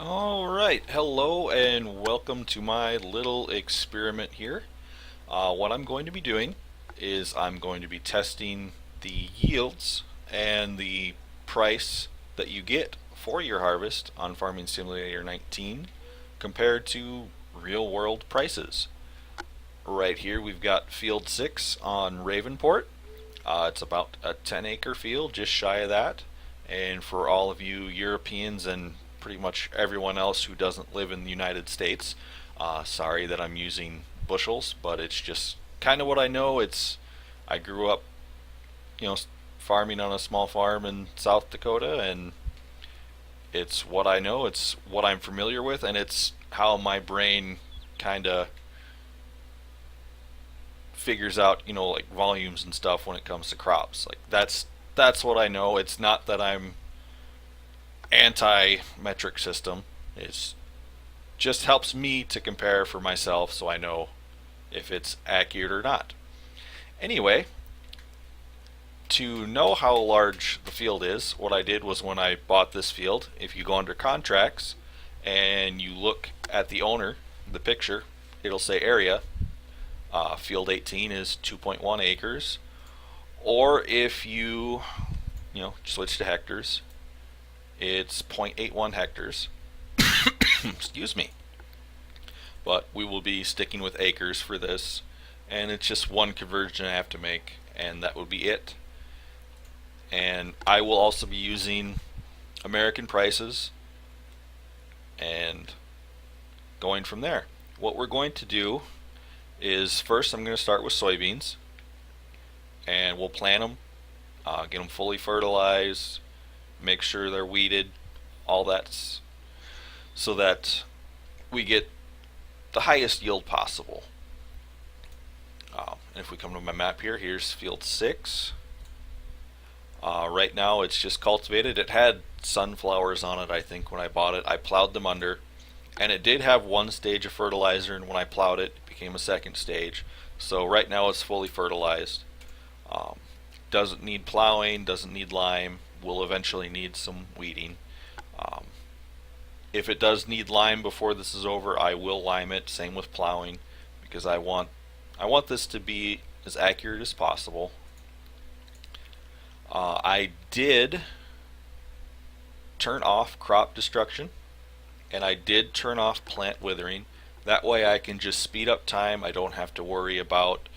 Alright, hello and welcome to my little experiment here. What I'm going to be doing is I'm going to be testing the yields and the price that you get for your harvest on Farming Simulator 19 compared to real world prices. Right here we've got field 6 on Ravenport. It's about a 10-acre field, just shy of that. And for all of you Europeans and pretty much everyone else who doesn't live in the United States, sorry that I'm using bushels, but it's just kind of what I know. I grew up, you know, farming on a small farm in South Dakota, and it's what I know. It's what I'm familiar with, and it's how my brain kind of figures out, like volumes and stuff when it comes to crops. Like that's what I know. It's not that I'm anti metric system. It's just helps me to compare for myself so I know if it's accurate or not. Anyway, to know how large the field is, what I did was when I bought this field, if you go under contracts and you look at the owner, the picture, it'll say area. Field 18 is 2.1 acres. Or if you switch to hectares, it's 0.81 hectares. Excuse me. But we will be sticking with acres for this, and it's just one conversion I have to make, and that would be it. And I will also be using American prices and going from there. What we're going to do is first I'm going to start with soybeans, and we'll plant them, get them fully fertilized, make sure they're weeded, all that, so that we get the highest yield possible. And if we come to my map here, here's field 6. Right now it's just cultivated. It had sunflowers on it, I think, when I bought it. I plowed them under, and it did have one stage of fertilizer, and when I plowed it, it became a second stage. So right now it's fully fertilized. Um, doesn't need plowing, doesn't need lime, will eventually need some weeding. Um, if it does need lime before this is over, I will lime it, same with plowing, because I want this to be as accurate as possible. I did turn off crop destruction, and I did turn off plant withering. That way I can just speed up time. I don't have to worry about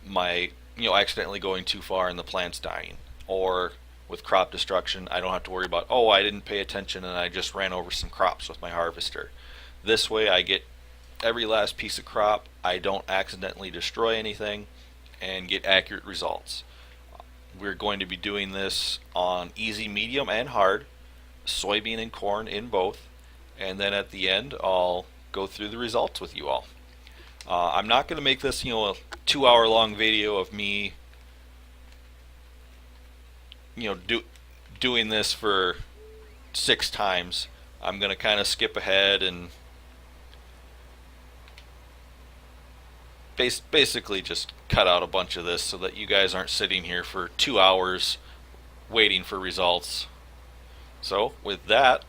my accidentally going too far and the plants dying. Or with crop destruction, I don't have to worry about, oh, I didn't pay attention and I just ran over some crops with my harvester. This way I get every last piece of crop, I don't accidentally destroy anything, and get accurate results. We're going to be doing this on easy, medium, and hard, soybean and corn in both, and then at the end I'll go through the results with you all. I'm not going to make this a 2 hour long video of me doing this for 6 times. I'm going to kind of skip ahead and basically just cut out a bunch of this so that you guys aren't sitting here for 2 hours waiting for results. So with that,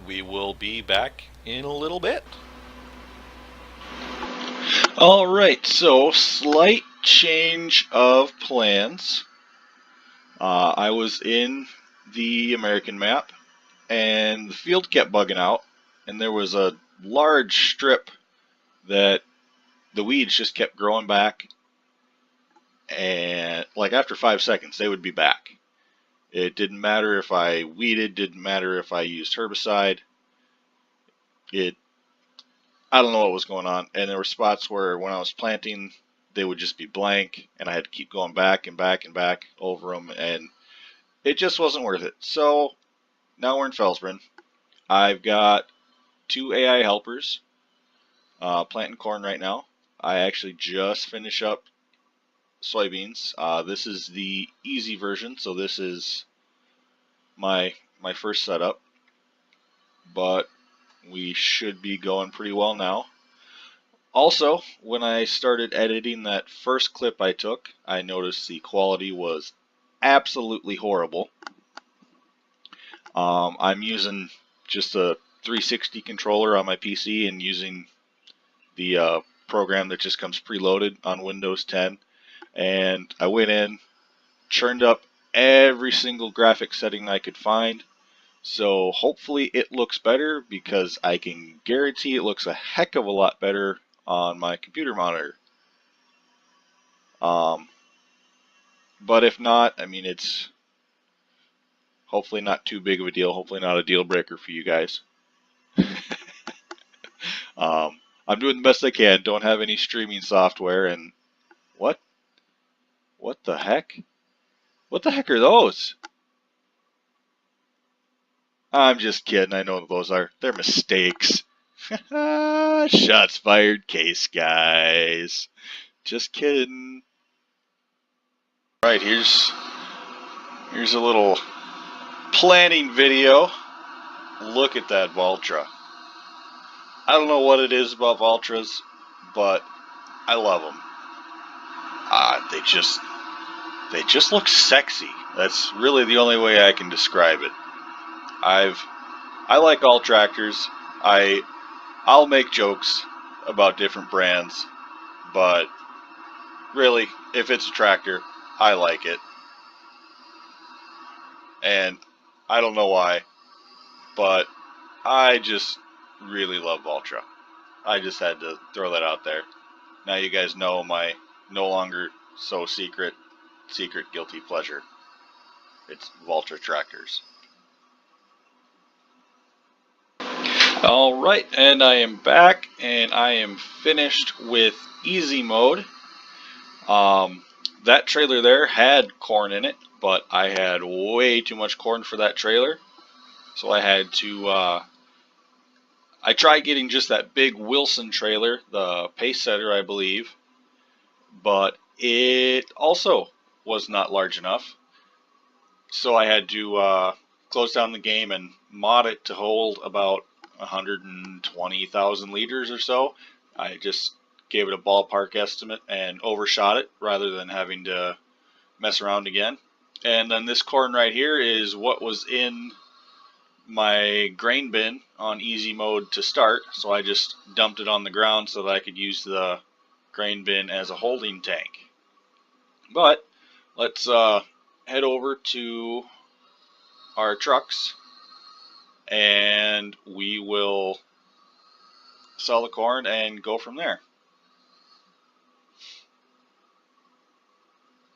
we will be back in a little bit. Alright, so slight change of plans. I was in the American map, and the field kept bugging out, and there was a large strip that the weeds just kept growing back, and like after 5 seconds they would be back. It didn't matter if I weeded, didn't matter if I used herbicide. I don't know what was going on, and there were spots where when I was planting they would just be blank, and I had to keep going back and back and back over them, and it just wasn't worth it. So now we're in Felsbrunn. I've got 2 AI helpers planting corn right now. I actually just finished up soybeans. This is the easy version, so this is my first setup, but we should be going pretty well now. Also, when I started editing that first clip I took, I noticed the quality was absolutely horrible. I'm using just a 360 controller on my PC and using the program that just comes preloaded on Windows 10. And I went in, churned up every single graphic setting I could find. So hopefully it looks better, because I can guarantee it looks a heck of a lot better on my computer monitor. But if not, I mean, it's hopefully not too big of a deal. Hopefully not a deal breaker for you guys. I'm doing the best I can. Don't have any streaming software. And what? What the heck? What the heck are those? I'm just kidding. I know what those are. They're mistakes. Shots fired, case guys. Just kidding. Alright, here's a little planting video. Look at that Valtra. I don't know what it is about Valtras, but I love them. They just look sexy. That's really the only way I can describe it. I like all tractors. I'll make jokes about different brands, but really, if it's a tractor, I like it. And I don't know why, but I just really love Valtra. I just had to throw that out there. Now you guys know my no longer so secret guilty pleasure. It's Valtra tractors. Alright, and I am back, and I am finished with easy mode. That trailer there had corn in it, but I had way too much corn for that trailer. So I had to, I tried getting just that big Wilson trailer, the pace setter I believe, but it also was not large enough. So I had to close down the game and mod it to hold about 120,000 liters or so. I just gave it a ballpark estimate and overshot it rather than having to mess around again. And then this corn right here is what was in my grain bin on easy mode to start, so I just dumped it on the ground so that I could use the grain bin as a holding tank. But let's head over to our trucks and we will sell the corn and go from there.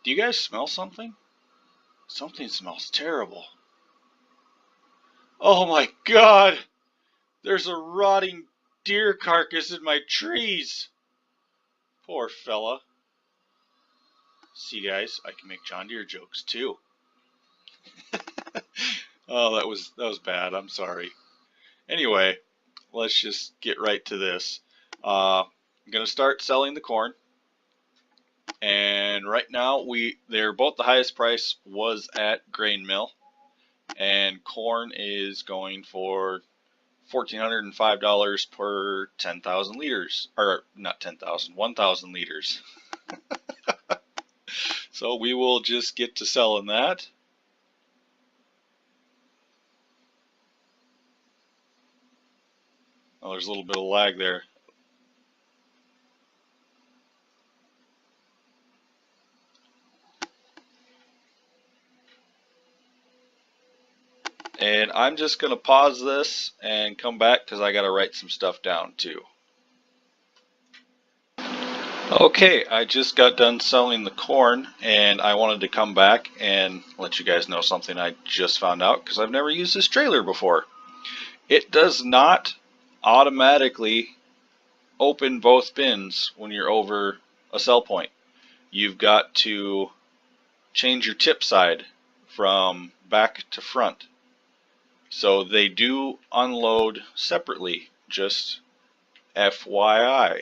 Do you guys smell something? Something smells terrible. Oh my God! There's a rotting deer carcass in my trees. Poor fella. See guys, I can make John Deere jokes too. Oh, that was bad. I'm sorry. Anyway, let's just get right to this. I'm gonna start selling the corn. And right now they're both the highest price was at grain mill, and corn is going for $1,405 per 10,000 liters, or not 10,000, 1,000 liters. So we will just get to selling that. Oh, there's a little bit of lag there. And I'm just going to pause this and come back because I got to write some stuff down too. Okay, I just got done selling the corn and I wanted to come back and let you guys know something I just found out because I've never used this trailer before. It does not automatically open both bins when you're over a sell point. You've got to change your tip side from back to front. So they do unload separately, just FYI.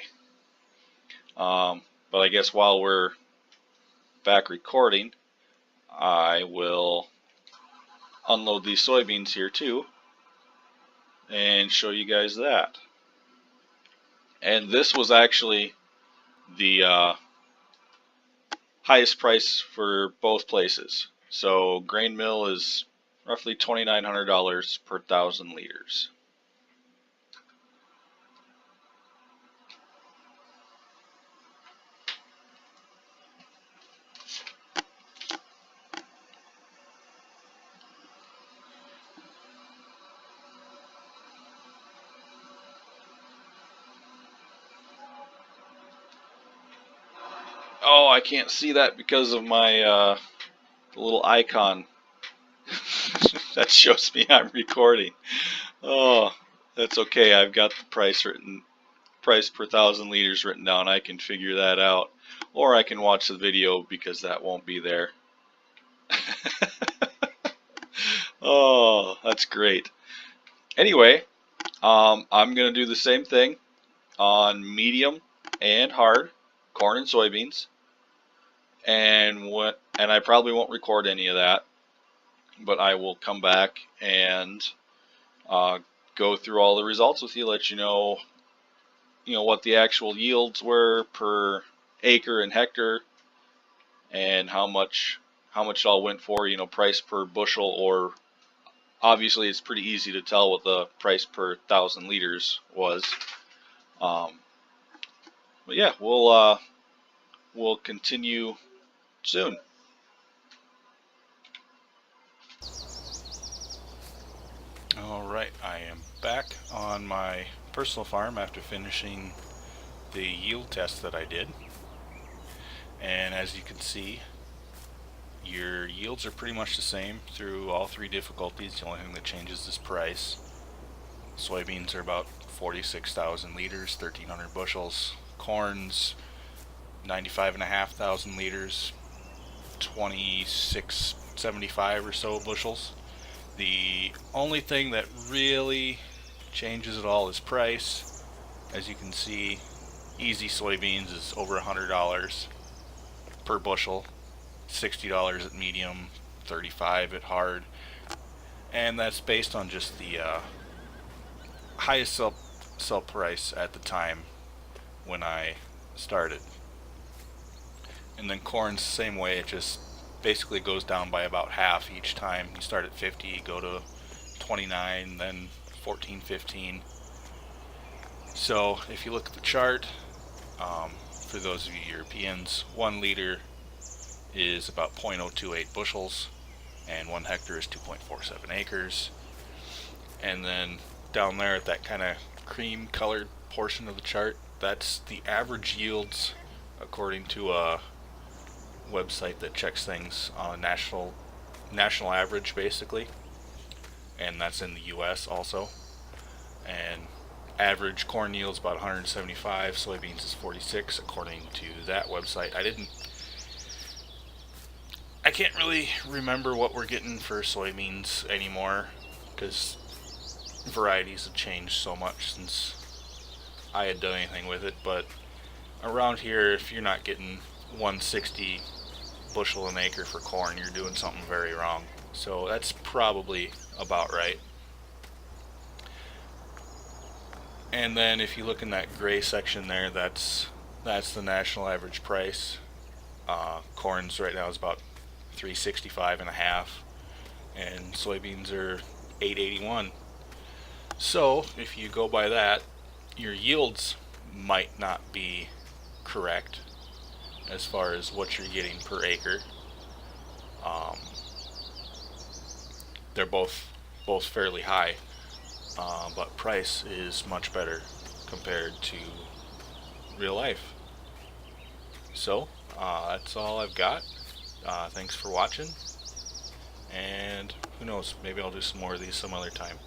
But I guess while we're back recording, I will unload these soybeans here too and show you guys that. And this was actually the highest price for both places. So grain mill is roughly $2,900 per 1,000 liters. Oh, I can't see that because of my little icon that shows me I'm recording. Oh, that's okay. I've got the price per 1,000 liters written down. I can figure that out, or I can watch the video because that won't be there. Oh, that's great. Anyway, I'm gonna do the same thing on medium and hard corn and soybeans, and I probably won't record any of that, but I will come back and uh, go through all the results with you, let you know what the actual yields were per acre and hectare, and how much it all went for, price per bushel, or obviously it's pretty easy to tell what the price per 1,000 liters was. Um, but yeah, we'll continue soon. Alright, I am back on my personal farm after finishing the yield test that I did. And as you can see, your yields are pretty much the same through all three difficulties. The only thing that changes is price. Soybeans are about 46,000 liters, 1,300 bushels. Corn's 95,500 liters, 2675 or so bushels. The only thing that really changes it all is price. As you can see, easy soybeans is over $100 per bushel, $60 at medium, $35 at hard, and that's based on just the highest sell price at the time when I started. And then corn's the same way, it just basically goes down by about half each time. You start at 50, go to 29, then 14, 15. So if you look at the chart, for those of you Europeans, 1 liter is about 0.028 bushels, and 1 hectare is 2.47 acres. And then down there at that kind of cream colored portion of the chart, that's the average yields according to a website that checks things on a national average, basically, and that's in the US also. And average corn yields about 175, soybeans is 46 according to that website. I can't really remember what we're getting for soybeans anymore because varieties have changed so much since I had done anything with it, but around here, if you're not getting 160 bushel an acre for corn, you're doing something very wrong. So that's probably about right. And then if you look in that gray section there, that's the national average price. Corn's right now is about 365 and a half, and soybeans are 881. So if you go by that, your yields might not be correct as far as what you're getting per acre. They're both fairly high, but price is much better compared to real life. So that's all I've got. Thanks for watching, and who knows, maybe I'll do some more of these some other time.